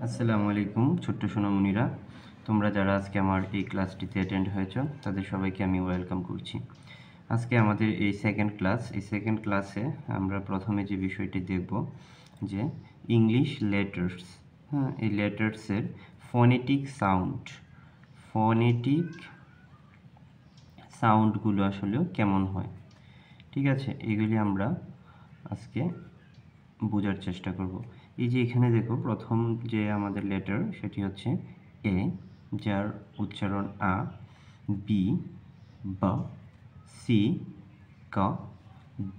আসসালামু আলাইকুম ছোট্ট সোনামণিরা, তোমরা যারা আজকে আমার এই ক্লাসটিতে অ্যাটেন্ড হয়েছো তাদের সবাইকে আমি ওয়েলকাম করছি। আজকে আমাদের এই সেকেন্ড ক্লাসে আমরা প্রথমে যে বিষয়টি দেখব যে ইংলিশ লেটার্স। হ্যাঁ, এই লেটার্সের ফনেটিক সাউন্ডগুলো আসলে কেমন হয়। ঠিক আছে, এগুলি আমরা আজকে বোঝার চেষ্টা করব। এই যে এখানে দেখো, প্রথম যে আমাদের লেটার সেটি হচ্ছে এ, যার উচ্চারণ আ, বি, ব, সি, ক,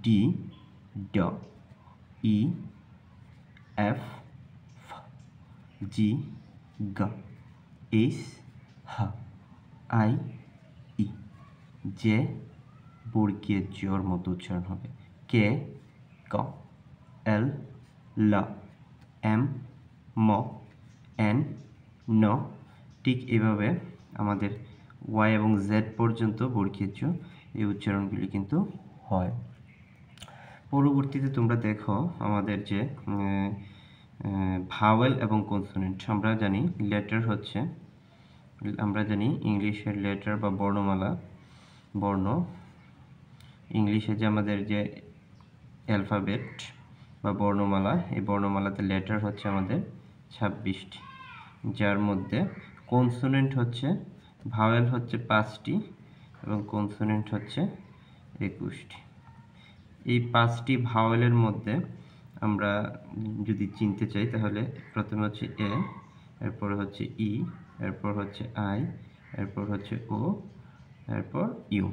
ডি, ড, ই, এফ, ফ, জি, গ, এইচ, হ, আই, ই, জে বর্গীয় জোর মতো উচ্চারণ হবে, কে, ক, এল, ল, এম, ম, এন, ন। ঠিক এভাবে আমাদের ওয়াই এবং জেড পর্যন্ত বর্গীয় জ এই উচ্চারণগুলি কিন্তু হয়। পরবর্তীতে তোমরা দেখো আমাদের যে ভাওয়েল এবং কনসোনেন্ট। আমরা জানি ইংলিশের লেটার বা বর্ণ, ইংলিশে যে আমাদের যে অ্যালফাবেট বা বর্ণমালা, এই বর্ণমালাতে লেটার হচ্ছে আমাদের 26টি, যার মধ্যে কনসোনেন্ট হচ্ছে, ভাওয়েল হচ্ছে 5টি এবং কনসোনেন্ট হচ্ছে 21টি। এই 5টি ভাওয়েলের মধ্যে আমরা যদি চিনতে চাই তাহলে প্রথমে হচ্ছে এ, এরপর হচ্ছে ই, এরপর হচ্ছে আই, এরপর হচ্ছে ও, এরপর ইউ।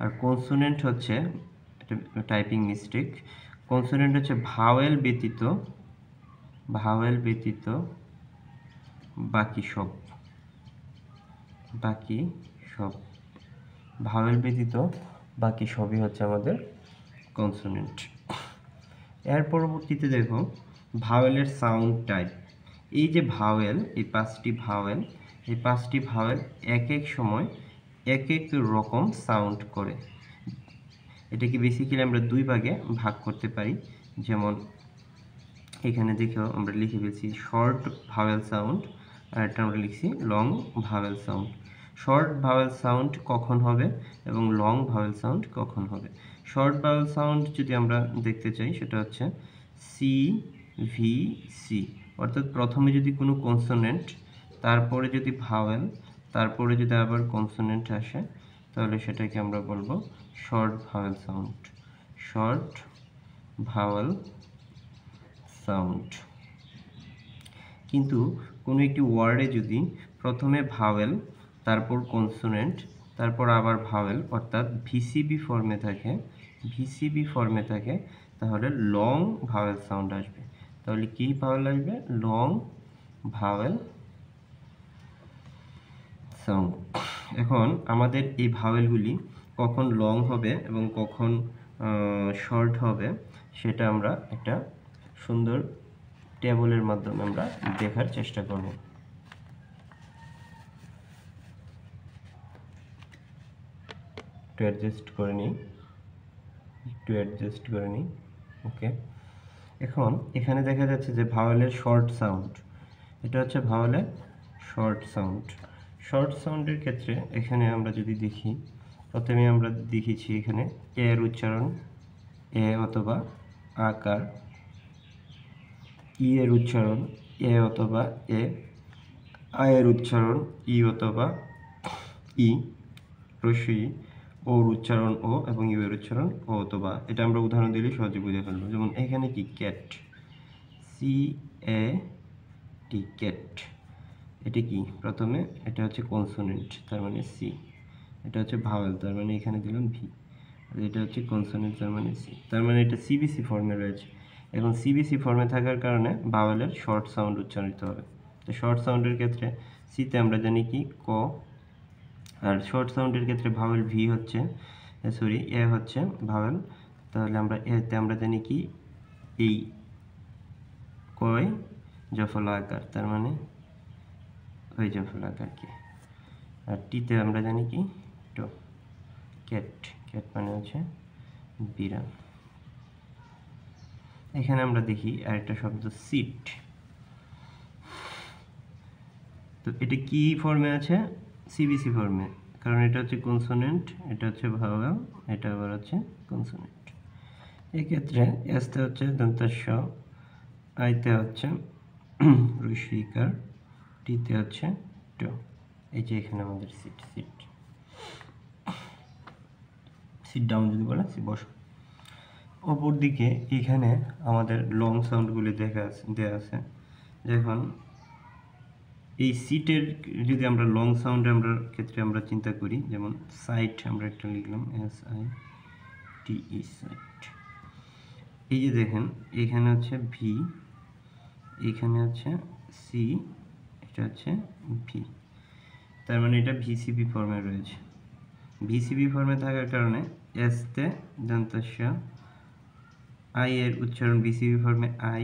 আর কনসোনেন্ট হচ্ছে, এটা টাইপিং মিস্টেক, কনসোনেন্ট হচ্ছে ভাওয়েল ব্যতীত বাকি সব ভাওয়েল ব্যতীত বাকি সবই হচ্ছে আমাদের কনসোনেন্ট। এর পরবর্তীতে দেখো ভাওয়েলের সাউন্ড টাইপ। এই যে ভাওয়েল, এই 5টি ভাওয়েল এক এক সময় এক এক রকম সাউন্ড করে। এটাকে বেসিক্যালি আমরা দুই ভাগে ভাগ করতে পারি। যেমন এখানে দেখো আমরা লিখে ফেলছি শর্ট ভাওয়েল সাউন্ড, আর এটা আমরা লিখছি long vowel sound. Short vowel sound কখন হবে এবং লং ভাওয়েল সাউন্ড কখন হবে? শর্ট ভাওয়েল সাউন্ড যদি আমরা দেখতে চাই সেটা হচ্ছে সি, ভি, সি। অর্থাৎ প্রথমে যদি কোনো কনসোনেন্ট, তারপরে যদি ভাওয়েল, তারপরে যদি আবার কনসোনেন্ট আসে, তাহলে সেটাকে আমরা বলবো short vowel sound. Short vowel sound. কিন্তু কোনো একটি ওয়ার্ডে যদি প্রথমে ভাওয়েল, তারপর কনসোনেন্ট, তারপর আবার ভাওয়েল, অর্থাৎ ভিসিবি ফর্মে থাকে, তাহলে লং ভাওয়েল সাউন্ড আসবে। তাহলে কি ভাওয়েল আসবে? Long vowel sound. এখন আমাদের এই ভাওয়েলগুলি কখন লং হবে এবং কখন শর্ট হবে সেটা আমরা একটা সুন্দর টেবলের মাধ্যমে আমরা দেখার চেষ্টা করব। একটু অ্যাডজাস্ট করে নিই। ওকে, এখন এখানে দেখা যাচ্ছে যে ভাওয়েলের শর্ট সাউন্ড, এটা হচ্ছে ভাওয়েলের শর্ট সাউন্ডের ক্ষেত্রে এখানে আমরা যদি দেখি, প্রথমে আমরা দেখেছি এখানে এর উচ্চারণ এ অথবা আকার, ই এর উচ্চারণ এ অথবা এ, আই এর উচ্চারণ ই অথবা ই, রস্বই ওর উচ্চারণ ও এবং ইউ এর উচ্চারণ ও অথবা। এটা আমরা উদাহরণ দিলে সহজে বুঝে ফেলবো। যেমন এখানে কি ক্যাট, সি এ টি, ক্যাট। এটা কি? প্রথমে এটা হচ্ছে কনসোনেন্ট, তার মানে সি। এটা হচ্ছে ভাওয়েল, তার মানে এখানে দিলাম ভি। আর এটা হচ্ছে কনসোনেন্ট, তার মানে সি। তার মানে এটা সিবিসি ফর্মে রয়েছে। এখন সিবিসি ফর্মে থাকার কারণে ভাওয়েলের শর্ট সাউন্ড উচ্চারিত হবে। তো শর্ট সাউন্ডের ক্ষেত্রে সিতে আমরা জানি কি ক, আর শর্ট সাউন্ডের ক্ষেত্রে ভাওয়েল ভি হচ্ছে, এ হচ্ছে ভাওয়েল। তাহলে আমরা এতে আমরা জানি কি এই কয় জফলা আকার, তার মানে ওই জফলা আকার কি। আর টিতে আমরা জানি কি ট, ক্যাট মানে হচ্ছে বিড়াল। এখানে আমরা দেখি আরেকটা শব্দ সিট, তো এটা কি ফর্মে আছে? সিবিসি ফর্মে, কারণ এটা হচ্ছে কনসোনেন্ট, এটা হচ্ছে ভাওয়েল, এটা আবার হচ্ছে কনসোনেন্ট। এক্ষেত্রে এসতে হচ্ছে দন্তাস্ব, আইতে হচ্ছে ঋষিকার, টিতে হচ্ছে ট। এই যে এখানে আমাদের সিট ডাউন যদি বলে বসো। অপর দিকে এখানে আমাদের লং সাউন্ডগুলি দেওয়া আছে। যখন এই সিটের যদি আমরা লং সাউন্ডে ক্ষেত্রে আমরা চিন্তা করি, যেমন সাইট আমরা একটা লিখলাম SITE সাইট। এই যে দেখেন এখানে হচ্ছে ভি, এখানে হচ্ছে সি, এটা হচ্ছে ভি, তার মানে এটা ভিসিবি ফর্মে রয়েছে। ভিসিবি ফর্মে থাকার কারণে এসতে দন্তস্য, আই এর উচ্চারণ ভিসিবি ফর্মে আই,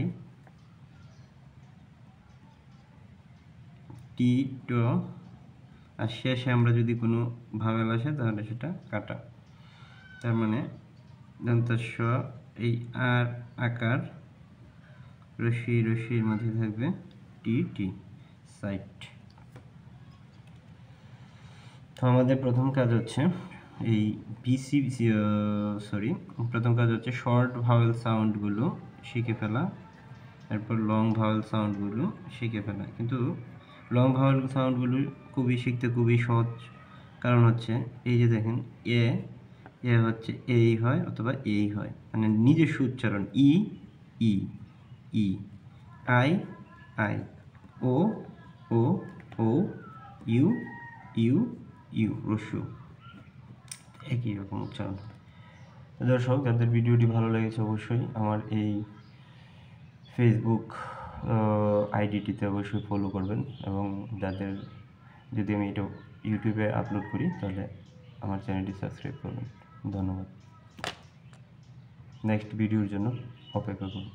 টি ট, আর শেষে আমরা যদি কোনো ভাওয়েল আসে তাহলে সেটা কাটা। তার মানে দন্তস্ব, এই আর আকার, রশির মধ্যে থাকবে টি সাইট। তো আমাদের প্রথম কাজ হচ্ছে এই প্রথম কাজ হচ্ছে শর্ট ভাওয়েল সাউন্ডগুলো শিখে ফেলা, এরপর লং ভাওয়েল সাউন্ডগুলো শিখে ফেলা। কিন্তু লং ভাওয়েল সাউন্ডগুলো শিখতে খুবই সহজ, কারণ হচ্ছে এই যে দেখেন এ হচ্ছে এই হয় অথবা এই হয়, মানে নিজস্ব উচ্চারণ, E E E, I I, O O O, U U U, রস্যু, একই রকম উচ্চারণ। দর্শক, যাদের ভিডিওটি ভালো লেগেছে অবশ্যই আমার এই ফেসবুক আইডিটিতে অবশ্যই ফলো করবেন, এবং যাদের যদি আমি এটা ইউটিউবে আপলোড করি তাহলে আমার চ্যানেলটি সাবস্ক্রাইব করবেন। ধন্যবাদ। নেক্সট ভিডিওর জন্য অপেক্ষা করুন।